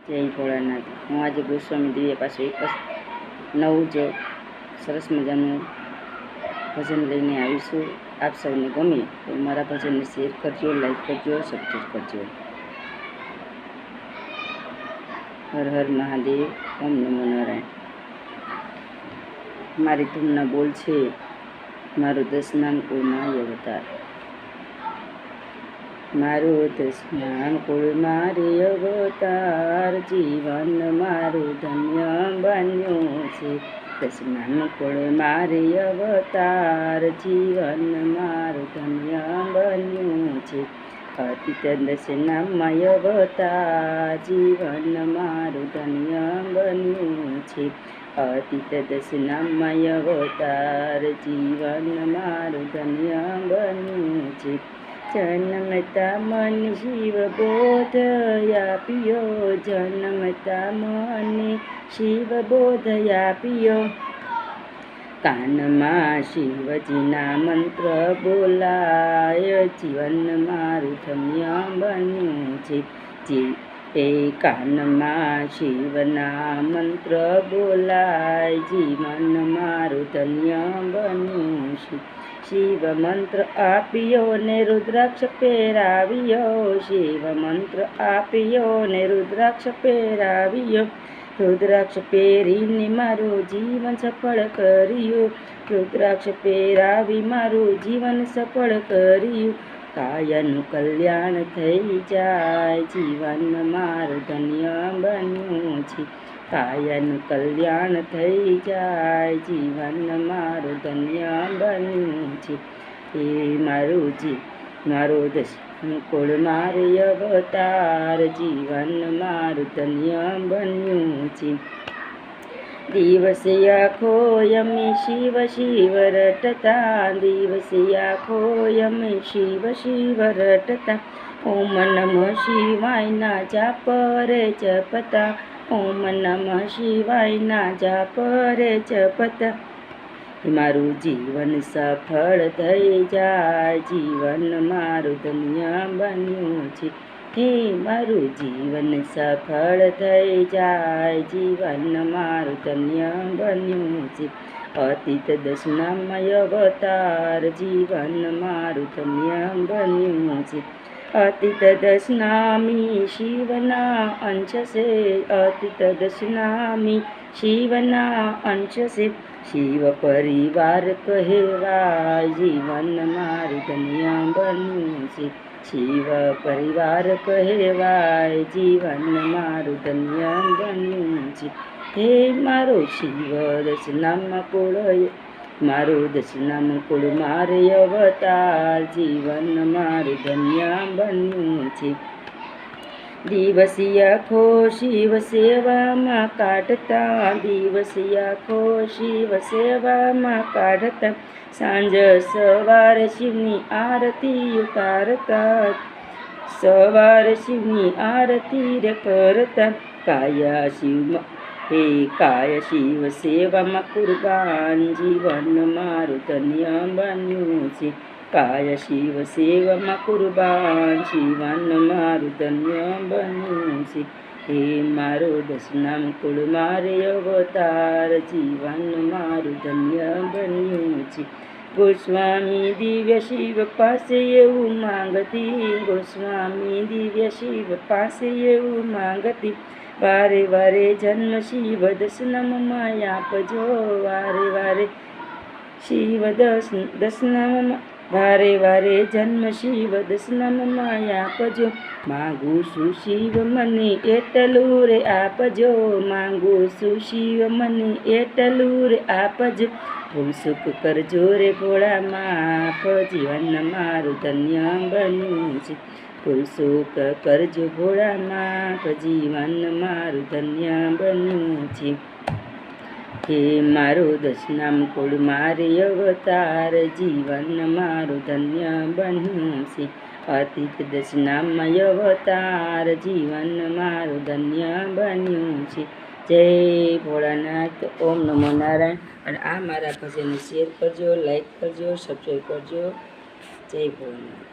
જય ભોળાનાથ। હું આજે ગોસ્વામી દિવ્ય પાસે એક નવું જ સરસ મજાનું ભજન લઈને આવીશું। આપ સૌને ગમે તો મારા ભજનને શેર કરજો, લાઈક કરજો, સબસ્ક્રાઈબ કરજો। હર હર મહાદેવ, ઓમ નમો નારાયણ। મારી ધૂમના બોલ છે, મારું 10 નામ કુળમાં અવતાર। મારું 10 નામ કુળમાં અવતાર, જીવન મારું ધન્ય બન્યું છે। 10 નામ કુળમાં અવતાર, જીવન મારું ધન્ય બન્યું છે। અતીત 10 નામમાં અવતાર, જીવન મારું ધન્ય બન્યું છે। અતીત 10 નામમાં અવતાર, જીવન મારું ધન્ય બન્યું છે। જન્મતા મને શિવ બોધ આપ્યો, જન્મતા મને શિવ બોધ આપ્યો। કાનમાં શિવજીના મંત્ર બોલાય, જીવન મારું ધન્ય બન્યું છે। એ કાનમાં શિવના મંત્ર બોલાય, જીવન મારું ધન્ય બન્યું છે। શિવ મંત્ર આપ્યો ને રુદ્રાક્ષ પહેરાવ્યો, શિવ મંત્ર આપ્યો ને રુદ્રાક્ષ પહેરાવ્યો। રુદ્રાક્ષ પહેરીને મારું જીવન સફળ કર્યું, રુદ્રાક્ષ પહેરાવી મારું જીવન સફળ કર્યું। કાયાનું કલ્યાણ થઈ જાય, જીવન મારું ધન્ય બન્યું છે। કાયાનું કલ્યાણ થઈ જાય, જીવન મારું ધન્ય બન્યું છે। એ મારું 10 કુળમાં અવતાર, જીવન મારું ધન્ય બન્યું છે। દિવસે આખો અમે શિવ શિવ રટતા, દિવસે આખો અમે શિવ શિવ રટતા। ઓમ નમઃ શિવાયના જાપ રે જપતા, ઓમ નમઃ શિવાયના જાપ રે જપતા। મારું જીવન સફળ થઈ જાય, જીવન મારું ધન્ય બન્યું છે। હે મારું જીવન સફળ થઈ જાય, જીવન મારું ધન્ય બન્યું છે। અતીત 10 નામમાં અવતાર, જીવન મારું ધન્ય બન્યું છે। અતીત 10 નામી શિવના અંશ છે, અતીત 10 નામી શિવના અંશ છે। શિવ પરિવાર કહેવાય, જીવન મારું ધન્ય બન્યું છે। શિવ પરિવાર કહેવાય, જીવન મારું ધન્ય બન્યું છે। હે મારું શિવ 10 નામમાં કુળ, મારું 10 નામ કુળમાં અવતાર, જીવન મારું ધન્ય બન્યું છે। દિવસે આખો શિવ સેવામાં કાઢતા, દિવસે આખો શિવ સેવામાં કાઢતા। સાંજ સવાર શિવની આરતી ઉતારતા, સવાર શિવની આરતી રે કરતા। કાયા શિવ સેવામાં કુરબાન, જીવન મારું ધન્ય બન્યું છે। કાયા શિવ સેવામાં કુરબાન, જીવન મારું ધન્ય બન્યું છે। હે મારું 10 નામ કુળમાં અવતાર, જીવન મારું ધન્ય બન્યું છે। ગોસ્વામી દિવ્ય શિવ પાસે એવું માંગતી, ગોસ્વામી દિવ્ય શિવ પાસે એવું માંગતી। વારે વારે જન્મ શિવ 10 નામમાં આપજો, વારે વારે શિવ 10 નામમાં, વારે વારે જન્મ શિવ 10 નામમાં આપજો। માંગુ છું શિવ મને એટલું રે આપજો, માંગુ છું શિવ મને એટલું રે આપજો। ભૂલ સુખ કરજો રે ભોળા માફ, જીવન મારું ધન્ય બન્યું છે। ભૂલ સુખ કરજો ભોળા માફ, જીવન મારું ધન્ય બન્યું છે। હે મારું 10 નામ કુળમાં અવતાર, જીવન મારું ધન્ય બન્યું છે। અતીત 10 નામમાં અવતાર, જીવન મારું ધન્ય બન્યું છે। જય ભોળાનાથ, ઓમ નમો નારાયણ। અને આ મારા ભજનને શેર કરજો, લાઈક કરજો, સબસ્ક્રાઈબ કરજો। જય ભોળાનાથ।